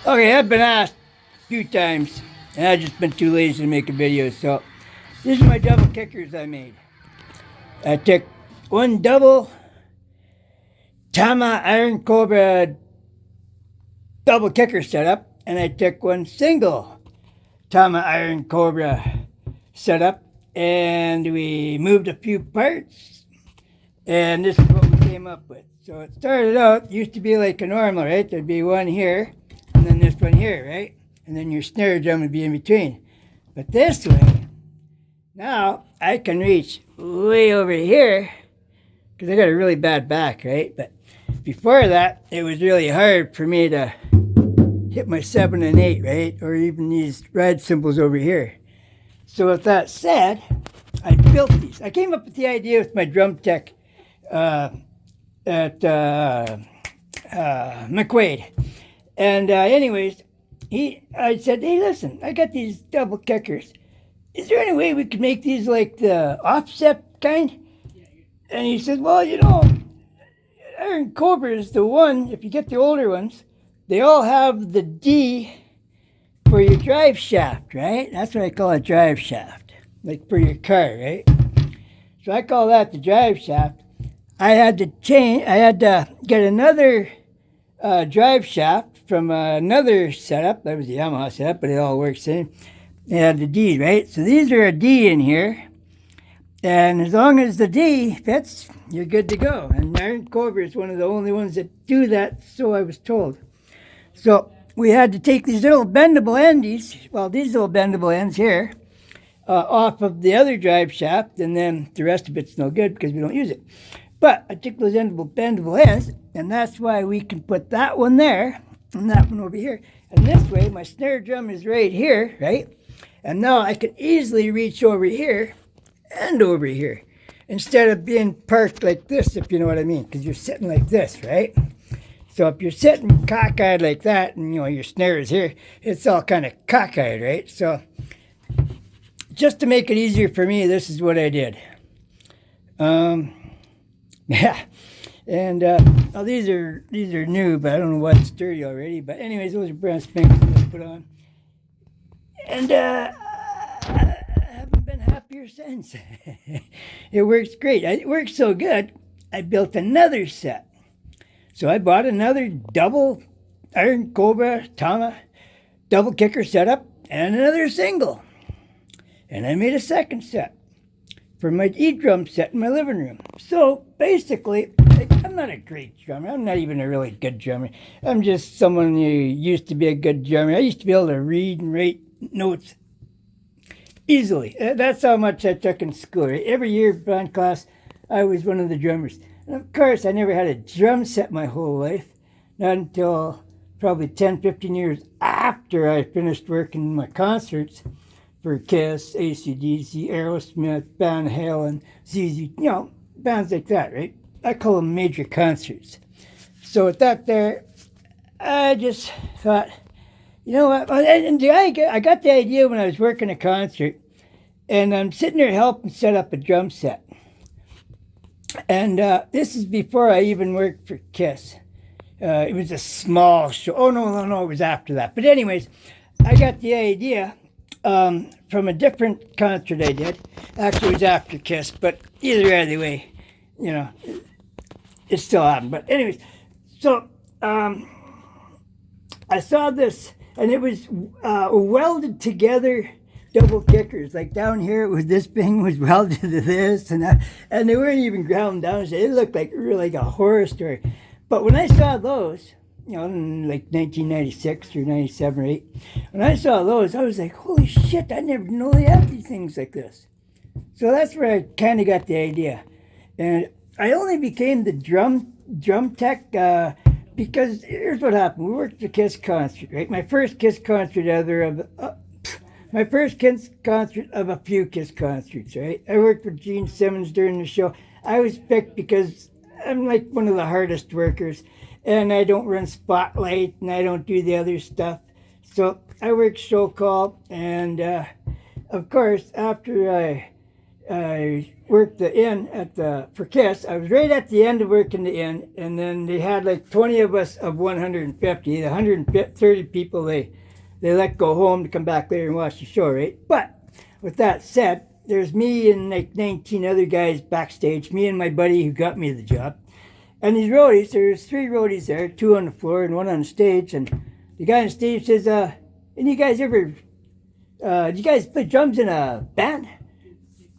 Okay, I've been asked a few times, and I've just been too lazy to make a video, so this is my double kickers I made. I took one double Tama Iron Cobra double kicker setup, and I took one single Tama Iron Cobra setup, and we moved a few parts, and this is what we came up with. So it started out, used to be like a normal, right? There'd be one here, and then this one here, right? And then your snare drum would be in between. But this way, now I can reach way over here, because I got a really bad back, right? But before that, it was really hard for me to hit my 7 and 8, right? Or even these ride cymbals over here. So with that said, I built these. I came up with the idea with my drum tech at McQuaid. And anyways, I said, hey, listen, I got these double kickers. Is there any way we could make these like the offset kind? And he said, well, Iron Cobra is the one, if you get the older ones, they all have the D for your drive shaft, right? That's what I call a drive shaft, like for your car, right? So I call that the drive shaft. I had to get another drive shaft from another setup. That was the Yamaha setup, but it all works same. It had the D, right? So these are a D in here. And as long as the D fits, you're good to go. And Iron Cobra is one of the only ones that do that, so I was told. So we had to take these little bendable endies, well, these little bendable ends here, off of the other drive shaft, and then the rest of it's no good because we don't use it. But I took those bendable ends, and that's why we can put that one there and that one over here. And this way, my snare drum is right here, right? And now I can easily reach over here and over here instead of being parked like this, if you know what I mean, because you're sitting like this, right? So if you're sitting cockeyed like that and your snare is here, it's all kind of cockeyed, right? So just to make it easier for me, this is what I did. Yeah, and well, these are new, but I don't know why it's dirty already. But anyways, those are brand spanking I put on, and I haven't been happier since. It works great. It works so good, I built another set. So I bought another double Iron Cobra Tama double kicker setup and another single, and I made a second set for my E-drum set in my living room. So basically, I'm not a great drummer. I'm not even a really good drummer. I'm just someone who used to be a good drummer. I used to be able to read and write notes easily. That's how much I took in school. Right? Every year, band class, I was one of the drummers. And of course, I never had a drum set my whole life. Not until probably 10, 15 years after I finished working my concerts for Kiss, AC/DC, Aerosmith, Van Halen, ZZ, bands like that, right? I call them major concerts. So with that there, I just thought, you know what? And I got the idea when I was working a concert, and I'm sitting there helping set up a drum set. And this is before I even worked for Kiss. It was a small show. Oh, no, it was after that. But anyways, I got the idea from a different concert I did. Actually, it was after Kiss, but either way, it still happened. But anyways, so I saw this, and it was welded together double kickers. Like down here, this thing was welded to this, and they weren't even ground down. So it looked like really like a horror story. But when I saw those, in like 1996 or 97 or 8, when I saw those, I was like, holy shit, I never knew they had these things like this. So that's where I kind of got the idea. And I only became the drum tech because here's what happened. We worked the Kiss concert, right? My first Kiss concert ever of a few Kiss concerts, right? I worked with Gene Simmons during the show. I was picked because I'm like one of the hardest workers, and I don't run Spotlight, and I don't do the other stuff. So I work show call, and of course, after I I worked the inn for KISS. I was right at the end of working the inn, and then they had like 20 of us of 150. The 130 people they let go home to come back later and watch the show, right? But with that said, there's me and like 19 other guys backstage, me and my buddy who got me the job. And these roadies, there's 3 roadies there, 2 on the floor and 1 on the stage. And the guy on stage says, and you guys ever, do you guys play drums in a band?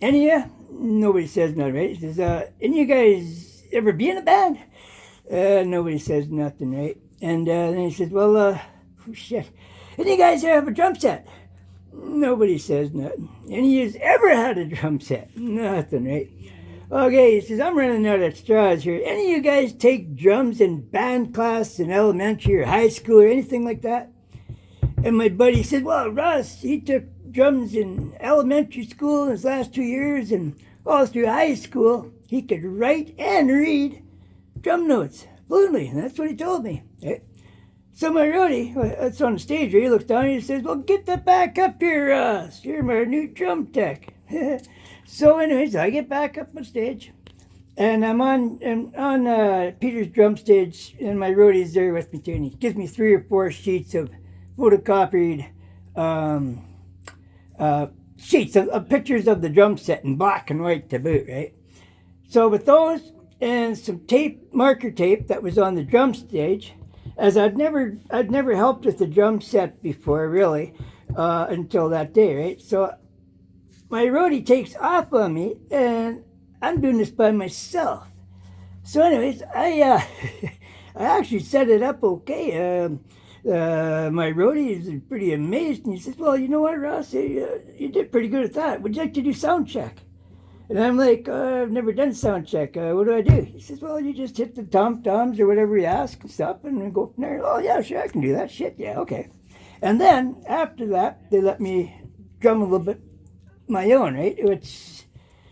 Any of you? Nobody says nothing, right? He says, and you guys ever be in a band? Nobody says nothing, right? And then he says, well, oh shit. And you guys have a drum set? Nobody says nothing. And you ever had a drum set? Nothing, right? Okay, he says, I'm running out of straws here. Any of you guys take drums in band class in elementary or high school or anything like that? And my buddy said, well, Ross, he took drums in elementary school in his last 2 years, and all through high school, he could write and read drum notes fluently. And that's what he told me. Right? So my roadie, that's on the stage, he looks down and he says, well, get that back up here, Ross. You're my new drum tech. So anyways, I get back up on stage, and I'm on Peter's drum stage, and my roadie's there with me too, and he gives me 3 or 4 sheets of photocopied sheets of pictures of the drum set in black and white to boot, right? So with those and some marker tape that was on the drum stage, as I'd never helped with the drum set before, really, until that day, right? So my roadie takes off on me, and I'm doing this by myself. So anyways, I actually set it up okay. My roadie is pretty amazed, and he says, well, you know what, Ross, you did pretty good at that. Would you like to do sound check? And I'm like, I've never done sound check. What do? He says, well, you just hit the tom-toms or whatever you ask and stuff, and then go from there. Oh, yeah, sure, I can do that. Shit, yeah, okay. And then, after that, they let me drum a little bit my own, right? Which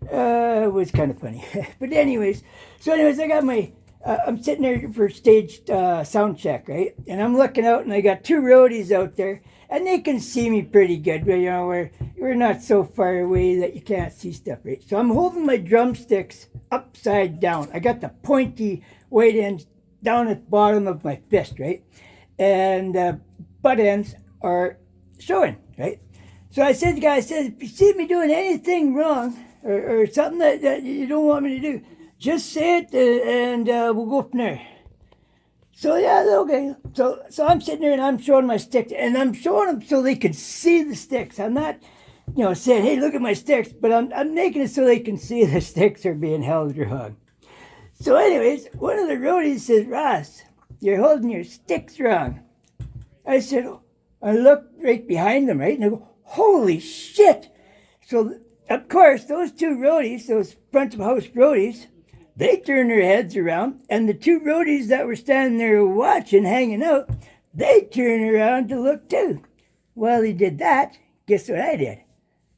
was kind of funny. But anyways, I got my... I'm sitting there for stage sound check, right? And I'm looking out, and I got 2 roadies out there, and they can see me pretty good. But, you know, we're not so far away that you can't see stuff, right? So I'm holding my drumsticks upside down. I got the pointy white ends down at the bottom of my fist, right? And butt ends are showing, right? So I said to the guy, if you see me doing anything wrong or something that you don't want me to do, just say it and we'll go from there. So yeah, okay. So I'm sitting there and I'm showing my sticks, and I'm showing them so they can see the sticks. I'm not, saying, hey, look at my sticks, but I'm making it so they can see the sticks are being held wrong. So anyways, one of the roadies says, Ross, you're holding your sticks wrong. I said, I look right behind them, right? And I go, holy shit. So of course, those 2 roadies, those front of house roadies, they turned their heads around, and the 2 roadies that were standing there watching, hanging out, they turned around to look too. While he did that, guess what I did?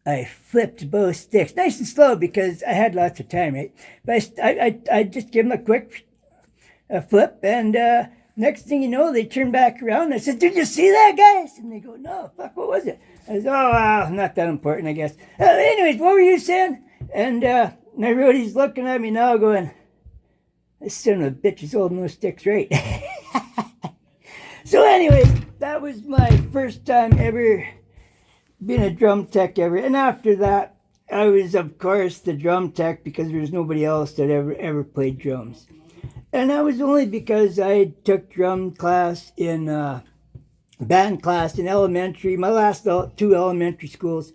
I flipped both sticks, nice and slow because I had lots of time, right? But I just give them a quick flip, and next thing you know, they turn back around. I said, did you see that, guys? And they go, no, fuck, what was it? I said, oh, well, not that important, I guess. Anyways, what were you saying? And my roadie's looking at me now going, this son of a bitch is holding those sticks right. So anyways, that was my first time ever being a drum tech ever. And after that, I was, of course, the drum tech because there was nobody else that ever played drums. And that was only because I took drum class in band class in elementary, my last 2 elementary schools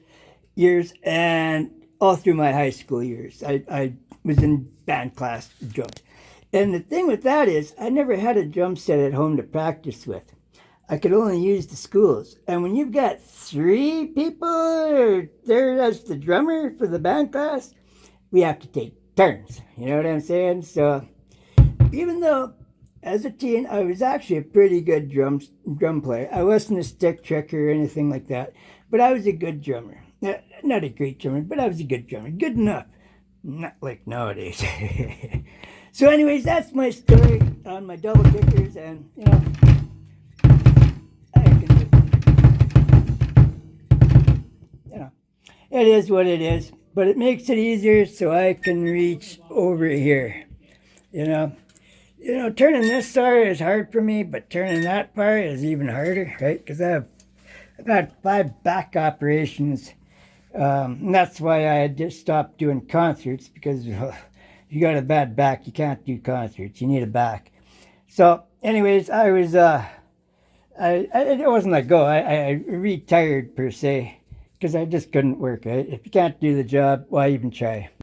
years, and all through my high school years. I was in band class with drums. And the thing with that is, I never had a drum set at home to practice with. I could only use the schools. And when you've got 3 people there as the drummer for the band class, we have to take turns. You know what I'm saying? So even though as a teen, I was actually a pretty good drum player. I wasn't a stick tricker or anything like that, but I was a good drummer. Not a great drummer, but I was a good drummer. Good enough. Not like nowadays. So anyways, that's my story on my double kickers, and, I can just, it is what it is. but it makes it easier so I can reach over here. You know, turning this side is hard for me, but turning that part is even harder, right? Because I've had 5 back operations. And that's why I had just stopped doing concerts, because if you got a bad back, you can't do concerts. You need a back. So, anyways, I wasn't let go. I retired per se, because I just couldn't work. Right? If you can't do the job, why even try?